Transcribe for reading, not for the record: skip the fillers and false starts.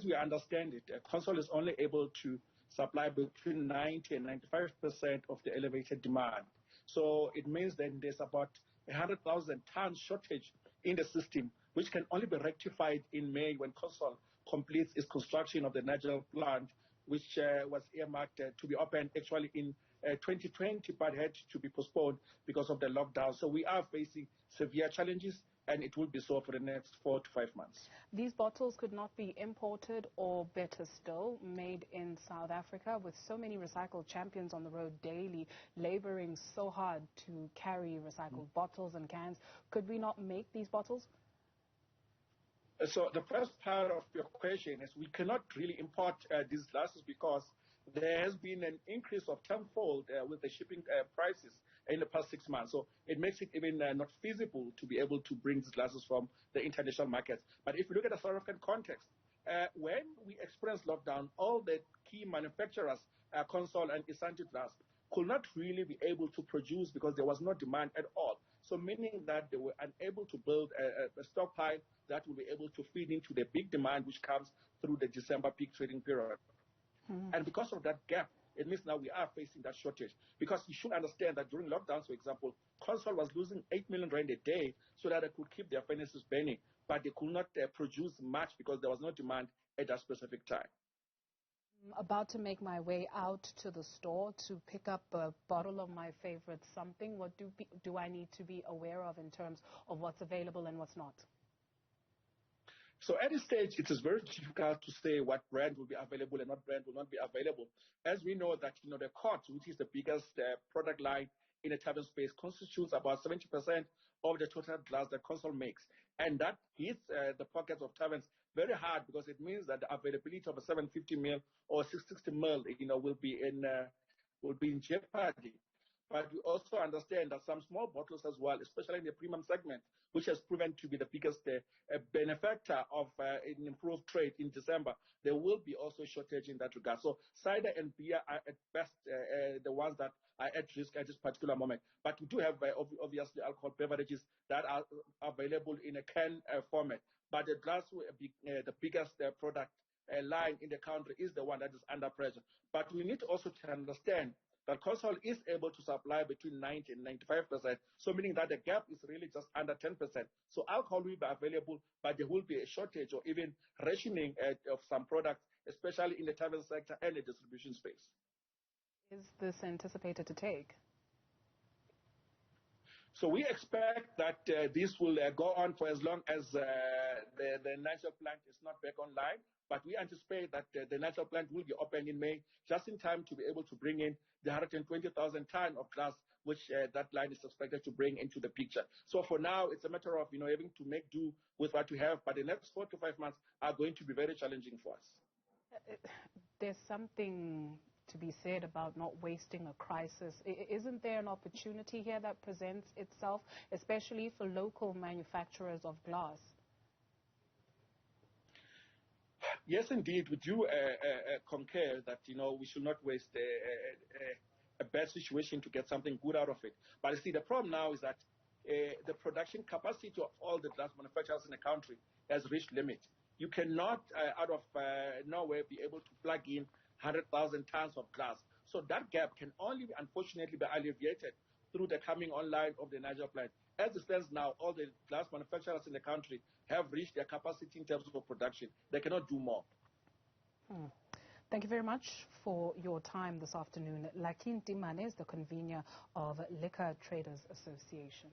as we understand it, Consol is only able to supply between 90 and 95% of the elevated demand. So it means that there's about 100,000 tons shortage in the system, which can only be rectified in May when Consol completes its construction of the Niger plant, which was earmarked to be opened actually in 2020, but had to be postponed because of the lockdown. So we are facing severe challenges, and it will be so for the next 4 to 5 months. These bottles could not be imported, or better still, made in South Africa, with so many recycled champions on the road daily, laboring so hard to carry recycled bottles and cans. Could we not make these bottles? So the first part of your question is we cannot really import these glasses because there has been an increase of tenfold with the shipping prices in the past 6 months. So it makes it even not feasible to be able to bring these glasses from the international markets. But if you look at the South African context, when we experienced lockdown, all the key manufacturers, Consol and Isanti Glass, could not really be able to produce because there was no demand at all. So meaning that they were unable to build a stockpile that will be able to feed into the big demand which comes through the December peak trading period. And because of that gap, it means now we are facing that shortage. Because you should understand that during lockdowns, for example, Consol was losing 8 million rand a day so that they could keep their furnaces burning, but they could not produce much because there was no demand at that specific time. I'm about to make my way out to the store to pick up a bottle of my favorite something. What do I need to be aware of in terms of what's available and what's not? So at this stage, it is very difficult to say what brand will be available and what brand will not be available. As we know that, the Court, which is the biggest product line in the tavern space, constitutes about 70% of the total glass that Consol makes. And that hits the pockets of taverns very hard because it means that the availability of a 750 ml or 660 ml, will be in jeopardy. But we also understand that some small bottles as well, especially in the premium segment, which has proven to be the biggest benefactor of an improved trade in December, there will be also a shortage in that regard. So cider and beer are at best the ones that are at risk at this particular moment. But we do have obviously alcohol beverages that are available in a can format. But the glass, the biggest product line in the country, is the one that is under pressure. But we need also to understand that Consol is able to supply between 90 and 95%, so meaning that the gap is really just under 10%. So alcohol will be available, but there will be a shortage or even rationing of some products, especially in the tavern sector and the distribution space. Is this anticipated to take? So we expect that this will go on for as long as the Niger plant is not back online. But we anticipate that the Niger plant will be open in May, just in time to be able to bring in the 120,000 tons of glass, which that line is expected to bring into the picture. So for now, it's a matter of having to make do with what we have. But the next 4 to 5 months are going to be very challenging for us. There's something to be said about not wasting a crisis. Isn't there an opportunity here that presents itself, especially for local manufacturers of glass? Yes, indeed, we do concur that we should not waste a bad situation to get something good out of it. But you see, the problem now is that the production capacity of all the glass manufacturers in the country has reached limit. You cannot, out of nowhere, be able to plug in 100,000 tons of glass. So that gap can only, unfortunately, be alleviated through the coming online of the Niger plant. As it stands now, all the glass manufacturers in the country have reached their capacity in terms of production. They cannot do more. Thank you very much for your time this afternoon. Ntimane is the convener of Liquor Traders Association.